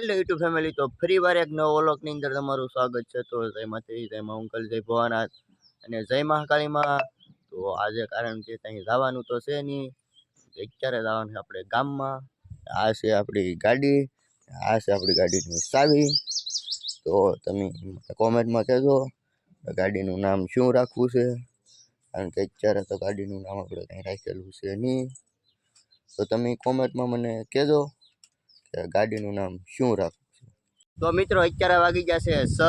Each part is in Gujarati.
હેલો યુટ્યુબ ફેમિલી, તો ફરી વાર એક નવો વ્લોગની અંદર તમારું સ્વાગત છે। તો જય માતાજી, જય મા અંકલ, જય ભવાનાથ અને જય મહાકાળીમાં। તો આજે કારણ કે ત્યાં જવાનું તો છે નહીં, અત્યારે જવાનું છે આપણે ગામમાં। આ છે આપણી ગાડી, આ છે આપણી ગાડીની ચાવી। તો તમે કોમેન્ટમાં કહેજો ગાડીનું નામ શું રાખવું છે, કારણ કે અત્યારે તો ગાડીનું નામ આપણે કંઈ રાખેલું છે નહીં। તો તમે કોમેન્ટમાં મને કહેજો કે ગાડીનું નામ શું રાખવું છે। તો મિત્રો અત્યારે વાગી ગયા છે 6,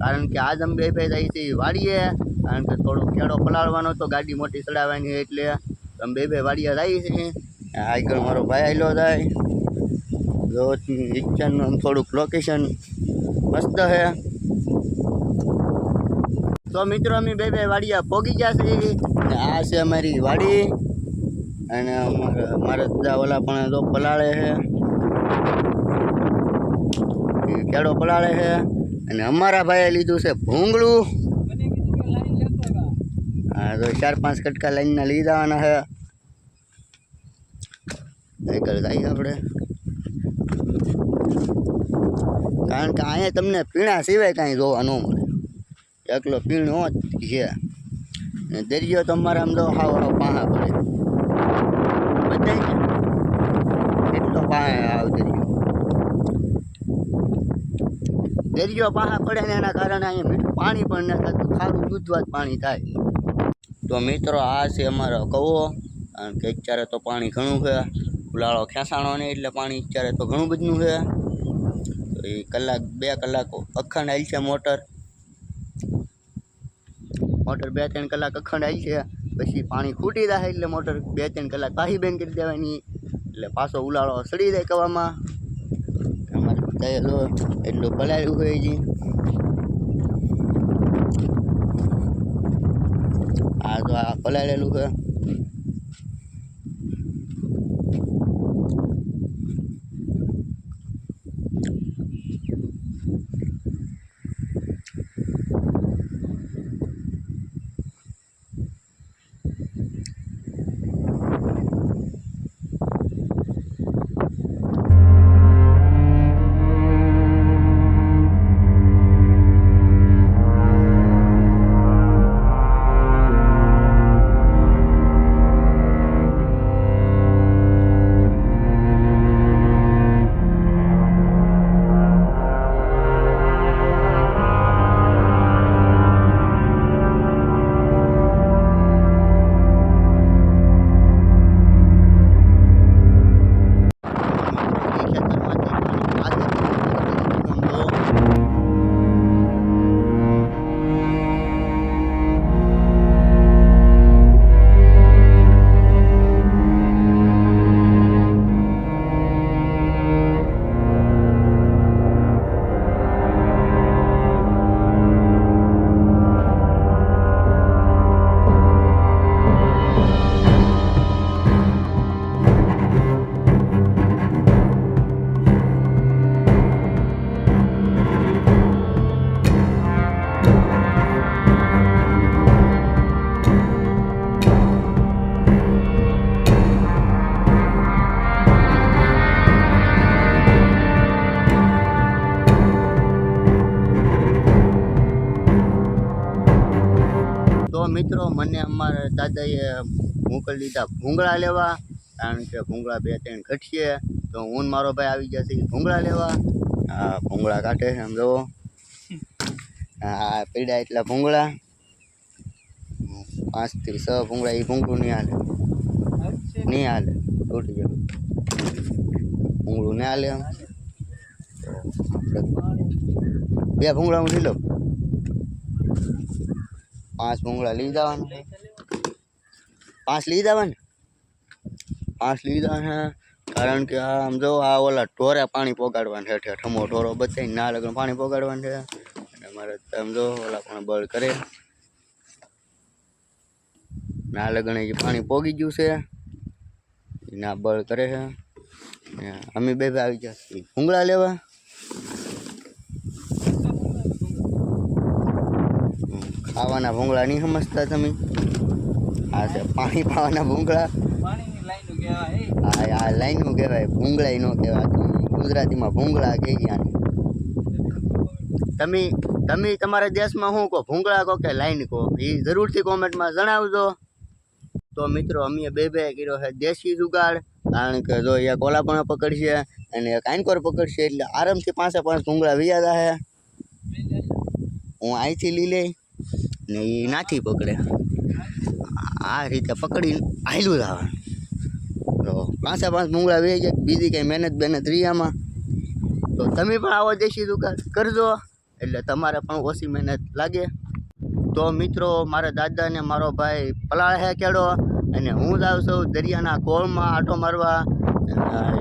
કારણ કે આજ અમે બે ભાઈ જઈએ છીએ વાડીએ, કારણ કે થોડો ખેડો પલાળવાનો તો ગાડી મોટી ચડાવવાની છે, એટલે અમે બે ભાઈ વાડીએ જઈએ છીએ। આગળ મારો ભાઈ આવેલો જાય, જો ઈચ્છાનું થોડુંક લોકેશન મસ્ત છે। તો મિત્રો અમે બે વાડીએ પહોંચી ગયા છીએ, અને આ છે અમારી વાડી, અને મારા બધા ઓલા પણ જો પલાળે છે, ખેડો પલાળે છે। અને અમારા ભાઈએ લીધું છે ભૂંગળું, હા તો 4-5 કટકા લાઈનના લઈ જવાના છે। આગળ જઈએ આપણે, કારણ કે અહીંયા તમને પીણા સિવાય કાંઈ જોવા ન મળે, એકલો પીણો જ છે। અને દરિયો તો અમારે આમ તો હાવ પાહા પડે, બધાય એટલો પાહા આવ દરિયો પાહા પડે ને એના કારણે અહીંયા મીઠું પાણી પણ ન થતું, ખારું દૂધવાત પાણી થાય। તો મિત્રો આ છે અમારો કૂવો, કારણ કે અત્યારે તો પાણી ઘણું છે, ઉલાળો ખેંચાણો નહીં એટલે પાણી અત્યારે તો ઘણું બધું છે। તો એ 1-2 કલાક અખંડ આવી છે મોટર 2-3 કલાક અખંડ આવી છે, પછી પાણી ખૂટી જાય એટલે મોટર 2-3 કલાક પાછી બેન કરી દેવાની, એટલે પાછો ઉલાળો સડી જાય કવામાં। અમારે બધા એટલું પલાળ્યું હોય છે, આ તો આ પલાળેલું છે। મિત્રો મને અમારા દાદાએ મોકલી દીધા ભૂંગળા લેવા, કારણ કે ભૂંગળા 2-3 ઘટશે, તો હું મારો ભાઈ આવી ગયા છે ભૂંગળા લેવા। આ ભૂંગળા કાઢે છે, આમ જુઓ, આ પીડા એટલા ભૂંગળા, 5 થી 6 ભૂંગળા, એ ભૂંગળું નહીં હાલે તૂટી ગયું ભૂંગળું નહીં હાલે। 2 ભૂંગળા હું લઈ લઉં, 5 ભૂંગળા લઈ જવાના, 5 લઈ જવાના, 5 લઈ જવાના, કારણ કે આમ જો આ ઓલા ઢોરે પાણી પોગાડવાનું છે, ઠમો ઢોરો બધાય ના લગન પાણી પોગાડવાનું છે। અને મારે આમ જો ઓલા પણ બળ કરે, ના લગન જે પાણી પોગી ગયું છે, ના બળ કરે છે। અમે બે આવી ગયા છીએ ભૂંગળા લેવા। ખાવાના ભૂંગળા નહીં સમજતા તમે, આ છે પાણી પાવાના ભૂંગળા, આ લાઈનું કહેવાય, ભૂંગળા ન કહેવાય, ગુજરાતીમાં ભૂંગળા કહે આને. તમે તમારા દેશમાં શું કહો, ભૂંગળા કહો કે લાઈન કહો, એ જરૂરથી કોમેન્ટમાં જણાવજો. તો મિત્રો અમે બે કર્યો છે દેશી જુગાડ, કારણ કે જો એક ઓલા પણ પકડશે અને એક આંકોર પકડશે એટલે આરામથી 5 ભૂંગળા વ્યાજા છે. હું અહીંથી લઈ લઈ ને એ નાથી પકડે, આ રીતે પકડીને હાલ્યું જવાનું. તો 5 ભૂંગળા વે જાય, બીજી કંઈ મહેનત રિયામાં. તો તમે પણ આવો દેશી જુગાડ કરજો એટલે તમારે પણ ઓછી મહેનત લાગે. તો મિત્રો મારા દાદા ને મારો ભાઈ પલાળ હે કેળો અને હું જાઉં છું દરિયાના કોળમાં આંટો મારવા.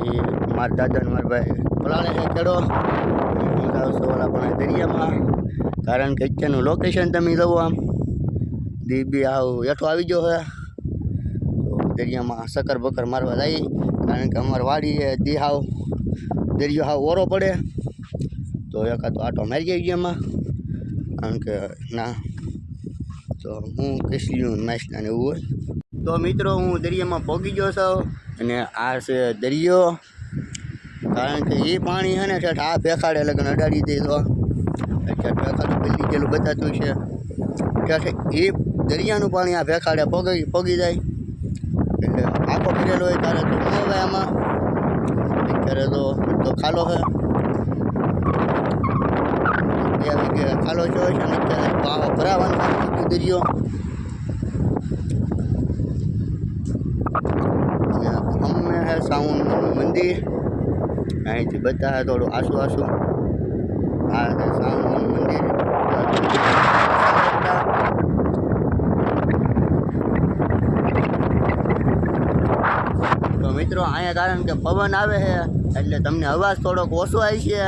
એ મારા દાદા ને મારા ભાઈ પલાળ હે કેળો, હું જાઉં છું ઓલા પણ દરિયામાં, કારણ કે અત્યારનું લોકેશન તમે જુઓ, આમ દીબી આવું હેઠો આવી ગયો છે. તો દરિયામાં સકર બકર મારવા જાય, કારણ કે અમારી વાડી એ દી હાવ દરિયો હાવ ઓરો પડે. તો એકાદ આટો મારી ગઈ એમાં, કારણ કે ના તો હું કેસલીયું માછલા ને એવું હોય. તો મિત્રો હું દરિયામાં પહોંચી ગયો છું અને આ છે દરિયો, કારણ કે એ પાણી છે ને ઠેઠ આ ભેખાડે લગન અડાડી દે. તો અત્યારે ભેખાડું પેલી ગયેલું બતાતું છે, ઠેઠ એ દરિયાનું પાણી આ ભેખાડે પગી જાય એટલે આખો ફરેલો હોય ત્યારે તો ન હોય આમાં. અત્યારે તો ખાલો છે, 2 વીઘે ખાલો જો છે ને અત્યારે ભરાવાનું દરિયો. અમે હે સાઉન્ડનું મંદિર, અહીંથી બતાવે થોડું આસું આ છે સાઉન્ડનું મંદિર. તો મિત્રો અહીંયા કારણ કે પવન આવે છે એટલે તમને અવાજ થોડોક ઓછો આવી છે.